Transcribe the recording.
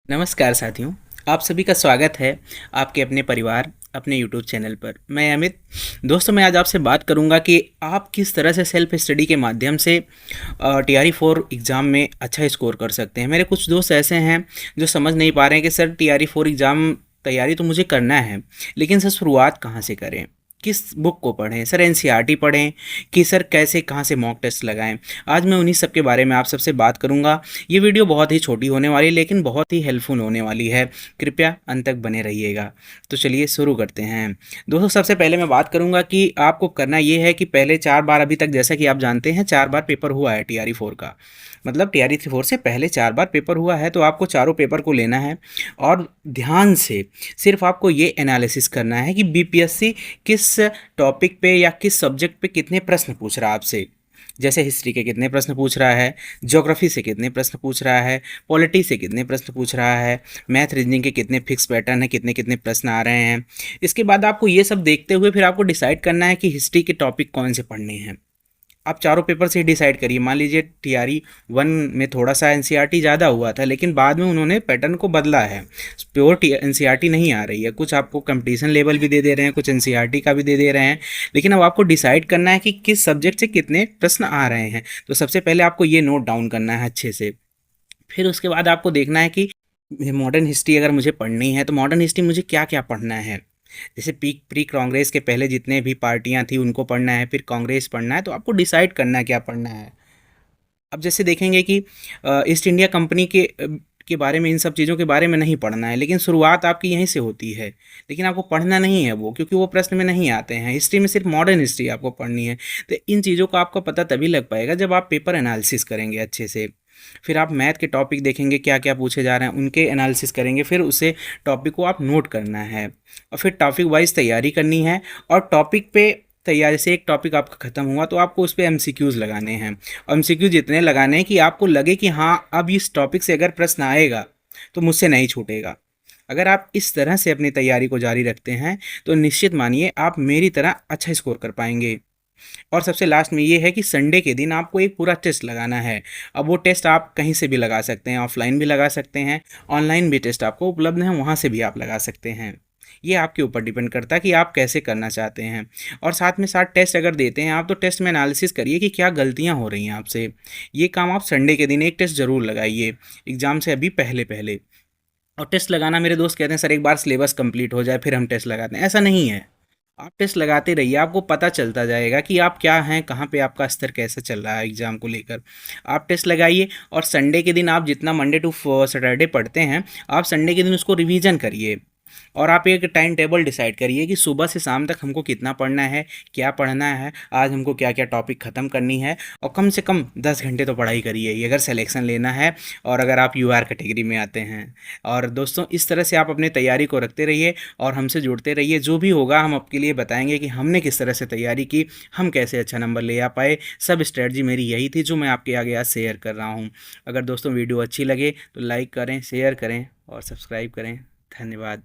नमस्कार साथियों, आप सभी का स्वागत है आपके अपने परिवार, अपने यूट्यूब चैनल पर। मैं अमित। दोस्तों, मैं आज आपसे बात करूंगा कि आप किस तरह से सेल्फ स्टडी के माध्यम से टीआरई 4 एग्ज़ाम में अच्छा स्कोर कर सकते हैं। मेरे कुछ दोस्त ऐसे हैं जो समझ नहीं पा रहे हैं कि सर टीआरई 4 एग्ज़ाम तैयारी तो मुझे करना है, लेकिन सर शुरुआत कहाँ से करें, किस बुक को पढ़ें, सर एनसीईआरटी पढ़ें कि सर कैसे कहाँ से मॉक टेस्ट लगाएं। आज मैं उन्हीं सब के बारे में आप सबसे बात करूंगा। ये वीडियो बहुत ही छोटी होने वाली है लेकिन बहुत ही हेल्पफुल होने वाली है। कृपया अंत तक बने रहिएगा। तो चलिए शुरू करते हैं। दोस्तों, सबसे पहले मैं बात करूंगा कि आपको करना ये है कि पहले 4 बार, अभी तक जैसा कि आप जानते हैं 4 बार पेपर हुआ है टीआरई 4 का, मतलब टीआरई 4 से पहले 4 बार पेपर हुआ है। तो आपको चारों पेपर को लेना है और ध्यान से सिर्फ आपको ये एनालिसिस करना है कि बीपीएससी किस टॉपिक पे या किस सब्जेक्ट पे कितने प्रश्न पूछ रहा है आपसे। जैसे हिस्ट्री के कितने प्रश्न पूछ रहा है, ज्योग्राफी से कितने प्रश्न पूछ रहा है, पॉलिटी से कितने प्रश्न पूछ रहा है, मैथ रीजनिंग के कितने फिक्स पैटर्न है, कितने कितने प्रश्न आ रहे हैं। इसके बाद आपको ये सब देखते हुए फिर आपको डिसाइड करना है कि हिस्ट्री के टॉपिक कौन से पढ़ने हैं। आप चारों पेपर से ही डिसाइड करिए। मान लीजिए टीआरई 1 में थोड़ा सा एनसीईआरटी ज़्यादा हुआ था, लेकिन बाद में उन्होंने पैटर्न को बदला है। प्योर एनसीईआरटी नहीं आ रही है, कुछ आपको कंपटीशन लेवल भी दे दे रहे हैं, कुछ एनसीईआरटी का भी दे दे रहे हैं। लेकिन अब आपको डिसाइड करना है कि किस सब्जेक्ट से कितने प्रश्न आ रहे हैं। तो सबसे पहले आपको ये नोट डाउन करना है अच्छे से। फिर उसके बाद आपको देखना है कि मॉडर्न हिस्ट्री अगर मुझे पढ़नी है तो मॉडर्न हिस्ट्री मुझे क्या क्या पढ़ना है। जैसे प्री कांग्रेस के पहले जितने भी पार्टियां थी उनको पढ़ना है, फिर कांग्रेस पढ़ना है। तो आपको डिसाइड करना है क्या पढ़ना है। अब जैसे देखेंगे कि ईस्ट इंडिया कंपनी के बारे में, इन सब चीज़ों के बारे में नहीं पढ़ना है, लेकिन शुरुआत आपकी यहीं से होती है। लेकिन आपको पढ़ना नहीं है वो, क्योंकि वो प्रश्न में नहीं आते हैं। हिस्ट्री में सिर्फ मॉडर्न हिस्ट्री आपको पढ़नी है। तो इन चीज़ों का आपको पता तभी लग पाएगा जब आप पेपर एनालिसिस करेंगे अच्छे से। फिर आप मैथ के टॉपिक देखेंगे क्या क्या पूछे जा रहे हैं, उनके एनालिसिस करेंगे। फिर उसे टॉपिक को आप नोट करना है और फिर टॉपिक वाइज तैयारी करनी है। और टॉपिक पे तैयारी से एक टॉपिक आपका ख़त्म हुआ तो आपको उस पर एमसीक्यूज़ लगाने हैं। और एमसीक्यूज़ इतने लगाने हैं कि आपको लगे कि हाँ, अब इस टॉपिक से अगर प्रश्न आएगा तो मुझसे नहीं छूटेगा। अगर आप इस तरह से अपनी तैयारी को जारी रखते हैं तो निश्चित मानिए आप मेरी तरह अच्छा स्कोर कर पाएंगे। और सबसे लास्ट में ये है कि संडे के दिन आपको एक पूरा टेस्ट लगाना है। अब वो टेस्ट आप कहीं से भी लगा सकते हैं, ऑफलाइन भी लगा सकते हैं, ऑनलाइन भी टेस्ट आपको उपलब्ध है, वहाँ से भी आप लगा सकते हैं। ये आपके ऊपर डिपेंड करता है कि आप कैसे करना चाहते हैं। और साथ में साथ टेस्ट अगर देते हैं आप तो टेस्ट में एनालिसिस करिए कि क्या गलतियां हो रही हैं आपसे। ये काम आप संडे के दिन एक टेस्ट ज़रूर लगाइए एग्ज़ाम से अभी पहले पहले। और टेस्ट लगाना, मेरे दोस्त कहते हैं सर एक बार सिलेबस कंप्लीट हो जाए फिर हम टेस्ट लगाते हैं, ऐसा नहीं है। आप टेस्ट लगाते रहिए, आपको पता चलता जाएगा कि आप क्या हैं, कहाँ पे आपका स्तर कैसा चल रहा है एग्ज़ाम को लेकर। आप टेस्ट लगाइए और संडे के दिन आप जितना मंडे टू सैटरडे पढ़ते हैं, आप संडे के दिन उसको रिवीजन करिए। और आप एक टाइम टेबल डिसाइड करिए कि सुबह से शाम तक हमको कितना पढ़ना है, क्या पढ़ना है, आज हमको क्या क्या टॉपिक ख़त्म करनी है। और कम से कम 10 घंटे तो पढ़ाई करिए ये अगर सिलेक्शन लेना है और अगर आप यूआर कैटेगरी में आते हैं। और दोस्तों, इस तरह से आप अपनी तैयारी को रखते रहिए और हमसे जुड़ते रहिए। जो भी होगा हम आपके लिए बताएंगे कि हमने किस तरह से तैयारी की, हम कैसे अच्छा नंबर ले आ पाए। सब स्ट्रेटजी मेरी यही थी जो मैं आपके आगे आज शेयर कर रहा हूँ। अगर दोस्तों वीडियो अच्छी लगे तो लाइक करें, शेयर करें और सब्सक्राइब करें। धन्यवाद।